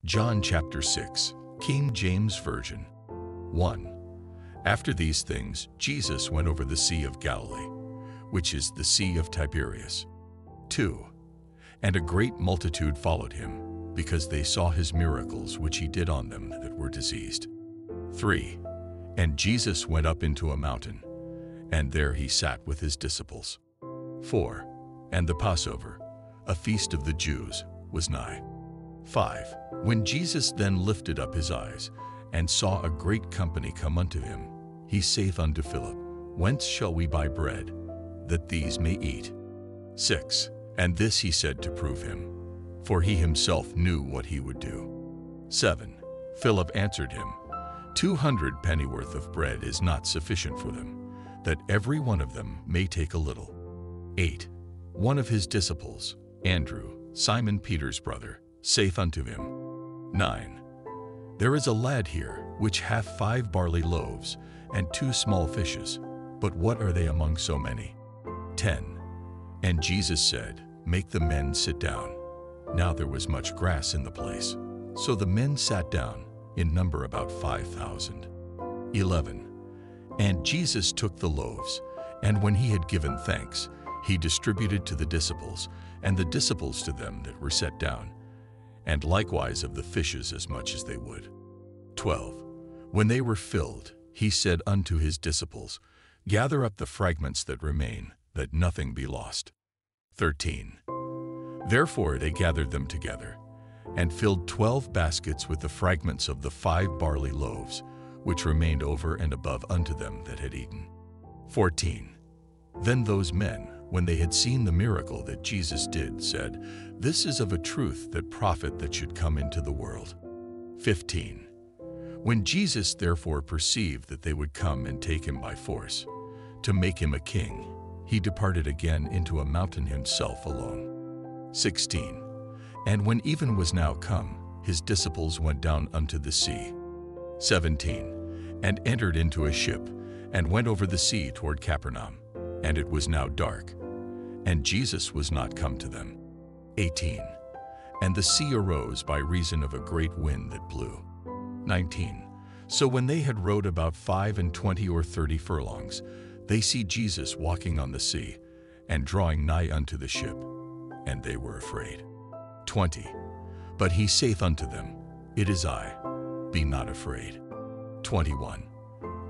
John chapter 6, King James Version. 1. After these things, Jesus went over the Sea of Galilee, which is the Sea of Tiberias. 2. And a great multitude followed him, because they saw his miracles which he did on them that were diseased. 3. And Jesus went up into a mountain, and there he sat with his disciples. 4. And the Passover, a feast of the Jews, was nigh. 5. When Jesus then lifted up his eyes, and saw a great company come unto him, he saith unto Philip, Whence shall we buy bread, that these may eat? 6. And this he said to prove him, for he himself knew what he would do. 7. Philip answered him, 200 pennyworth of bread is not sufficient for them, that every one of them may take a little. 8. One of his disciples, Andrew, Simon Peter's brother, saith unto him, 9. There is a lad here, which hath 5 barley loaves, and 2 small fishes, but what are they among so many? 10. And Jesus said, Make the men sit down. Now there was much grass in the place. So the men sat down, in number about 5,000. 11. And Jesus took the loaves, and when he had given thanks, he distributed to the disciples, and the disciples to them that were set down, and likewise of the fishes as much as they would. 12. When they were filled, he said unto his disciples, Gather up the fragments that remain, that nothing be lost. 13. Therefore they gathered them together, and filled 12 baskets with the fragments of the 5 barley loaves, which remained over and above unto them that had eaten. 14. Then those men, when they had seen the miracle that Jesus did, said, This is of a truth that prophet that should come into the world. 15. When Jesus therefore perceived that they would come and take him by force, to make him a king, he departed again into a mountain himself alone. 16. And when even was now come, his disciples went down unto the sea. 17. And entered into a ship, and went over the sea toward Capernaum. And it was now dark, and Jesus was not come to them. 18. And the sea arose by reason of a great wind that blew. 19. So when they had rowed about 25 or 30 furlongs, they see Jesus walking on the sea, and drawing nigh unto the ship, and they were afraid. 20. But he saith unto them, It is I, be not afraid. 21.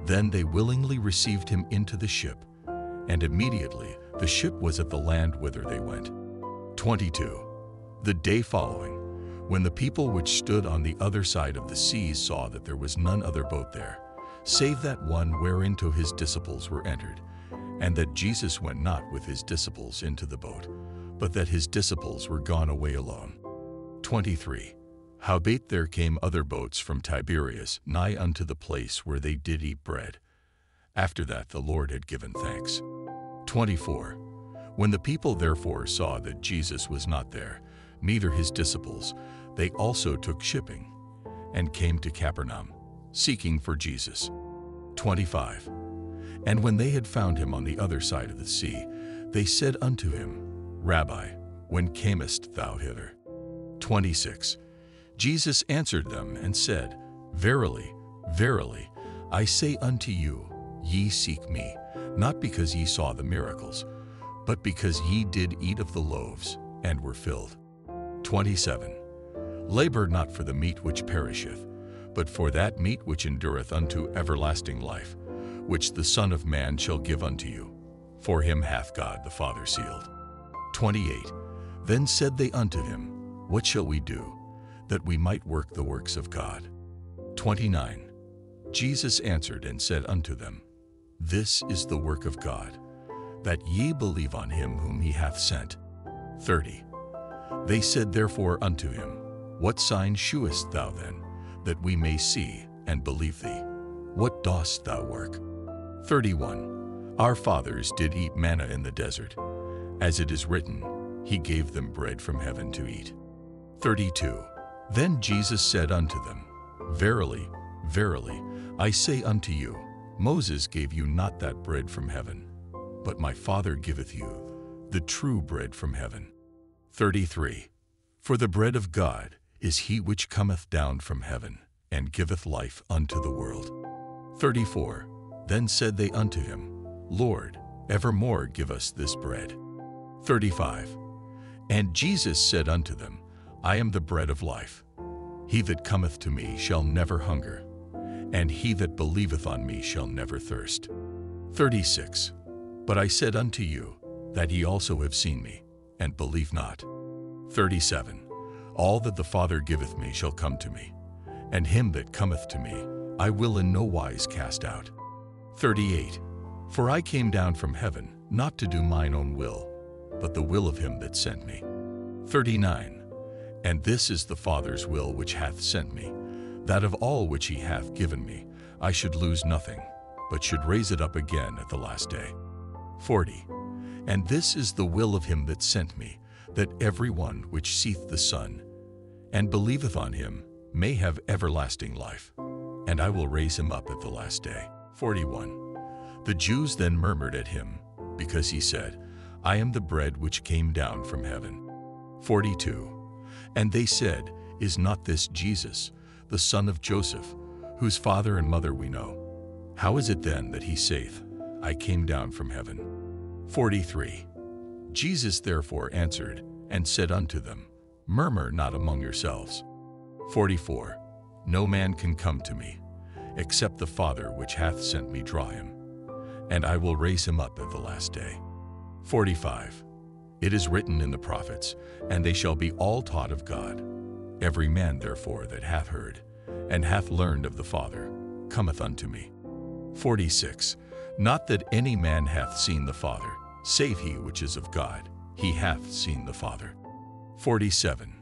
Then they willingly received him into the ship, and immediately the ship was at the land whither they went. 22. The day following, when the people which stood on the other side of the sea saw that there was none other boat there, save that one whereinto his disciples were entered, and that Jesus went not with his disciples into the boat, but that his disciples were gone away alone. 23. Howbeit there came other boats from Tiberias nigh unto the place where they did eat bread, after that the Lord had given thanks. 24. When the people therefore saw that Jesus was not there, neither his disciples, they also took shipping, and came to Capernaum, seeking for Jesus. 25. And when they had found him on the other side of the sea, they said unto him, Rabbi, when camest thou hither? 26. Jesus answered them and said, Verily, verily, I say unto you, ye seek me, not because ye saw the miracles, but because ye did eat of the loaves, and were filled. 27. Labor not for the meat which perisheth, but for that meat which endureth unto everlasting life, which the Son of Man shall give unto you. For him hath God the Father sealed. 28. Then said they unto him, What shall we do, that we might work the works of God? 29. Jesus answered and said unto them, This is the work of God, that ye believe on him whom he hath sent. 30. They said therefore unto him, What sign shewest thou then, that we may see and believe thee? What dost thou work? 31. Our fathers did eat manna in the desert. As it is written, He gave them bread from heaven to eat. 32. Then Jesus said unto them, Verily, verily, I say unto you, Moses gave you not that bread from heaven, but my Father giveth you the true bread from heaven. 33. For the bread of God is he which cometh down from heaven, and giveth life unto the world. 34. Then said they unto him, Lord, evermore give us this bread. 35. And Jesus said unto them, I am the bread of life. He that cometh to me shall never hunger, and he that believeth on me shall never thirst. 36. But I said unto you, that ye also have seen me, and believe not. 37. All that the Father giveth me shall come to me, and him that cometh to me I will in no wise cast out. 38. For I came down from heaven, not to do mine own will, but the will of him that sent me. 39. And this is the Father's will which hath sent me, that of all which he hath given me I should lose nothing, but should raise it up again at the last day. 40. And this is the will of him that sent me, that every one which seeth the Son, and believeth on him, may have everlasting life, and I will raise him up at the last day. 41. The Jews then murmured at him, because he said, I am the bread which came down from heaven. 42. And they said, Is not this Jesus, the son of Joseph, whose father and mother we know? How is it then that he saith, I came down from heaven? 43. Jesus therefore answered and said unto them, Murmur not among yourselves. 44. No man can come to me, except the Father which hath sent me draw him, and I will raise him up at the last day. 45. It is written in the prophets, and they shall be all taught of God. Every man therefore that hath heard, and hath learned of the Father, cometh unto me. 46. Not that any man hath seen the Father, save he which is of God, he hath seen the Father. 47.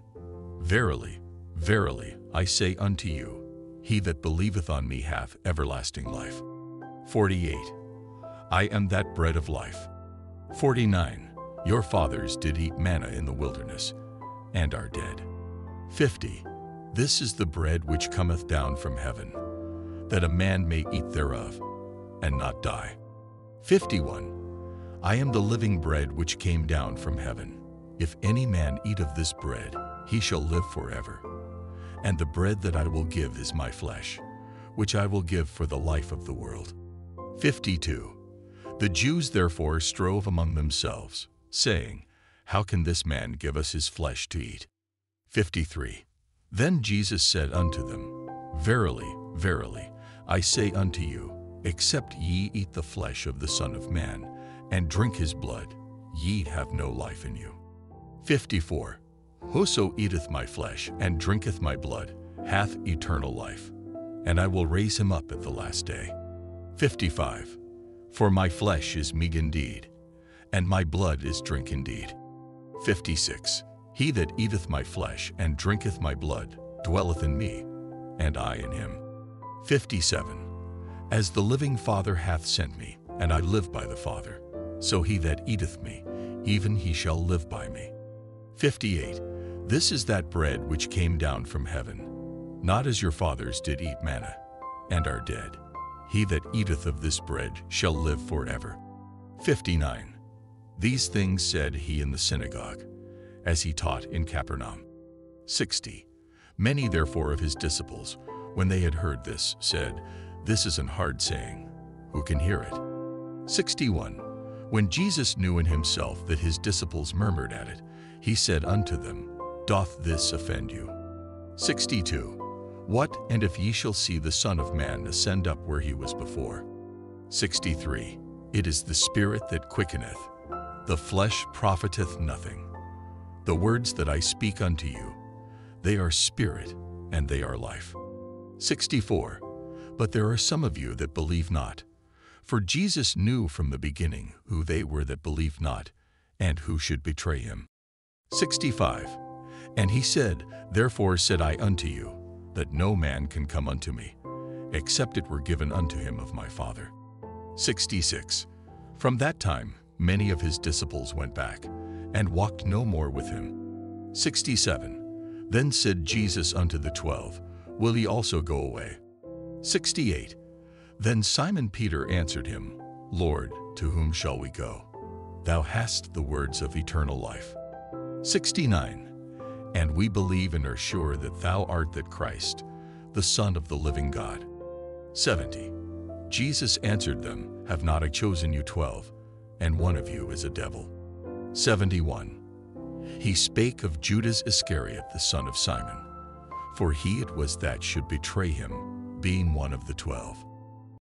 Verily, verily, I say unto you, he that believeth on me hath everlasting life. 48. I am that bread of life. 49. Your fathers did eat manna in the wilderness, and are dead. 50. This is the bread which cometh down from heaven, that a man may eat thereof, and not die. 51. I am the living bread which came down from heaven. If any man eat of this bread, he shall live forever. And the bread that I will give is my flesh, which I will give for the life of the world. 52. The Jews therefore strove among themselves, saying, How can this man give us his flesh to eat? 53. Then Jesus said unto them, Verily, verily, I say unto you, except ye eat the flesh of the Son of Man, and drink his blood, ye have no life in you. 54. Whoso eateth my flesh, and drinketh my blood, hath eternal life, and I will raise him up at the last day. 55. For my flesh is meat indeed, and my blood is drink indeed. 56. He that eateth my flesh, and drinketh my blood, dwelleth in me, and I in him. 57. As the living Father hath sent me, and I live by the Father, so he that eateth me, even he shall live by me. 58. This is that bread which came down from heaven, not as your fathers did eat manna, and are dead. He that eateth of this bread shall live forever. 59. These things said he in the synagogue, as he taught in Capernaum. 60. Many therefore of his disciples, when they had heard this, said, This is an hard saying. Who can hear it? 61. When Jesus knew in himself that his disciples murmured at it, he said unto them, Doth this offend you? 62. What, and if ye shall see the Son of Man ascend up where he was before? 63. It is the Spirit that quickeneth, the flesh profiteth nothing. The words that I speak unto you, they are spirit, and they are life. 64. But there are some of you that believe not. For Jesus knew from the beginning who they were that believed not, and who should betray him. 65. And he said, Therefore said I unto you, that no man can come unto me, except it were given unto him of my Father. 66. From that time many of his disciples went back, and walked no more with him. 67. Then said Jesus unto the 12, Will ye also go away? 68. Then Simon Peter answered him, Lord, to whom shall we go? Thou hast the words of eternal life. 69. And we believe and are sure that thou art that Christ, the Son of the living God. 70. Jesus answered them, Have not I chosen you 12, and one of you is a devil? 71. He spake of Judas Iscariot, the son of Simon, for he it was that should betray him, being one of the 12.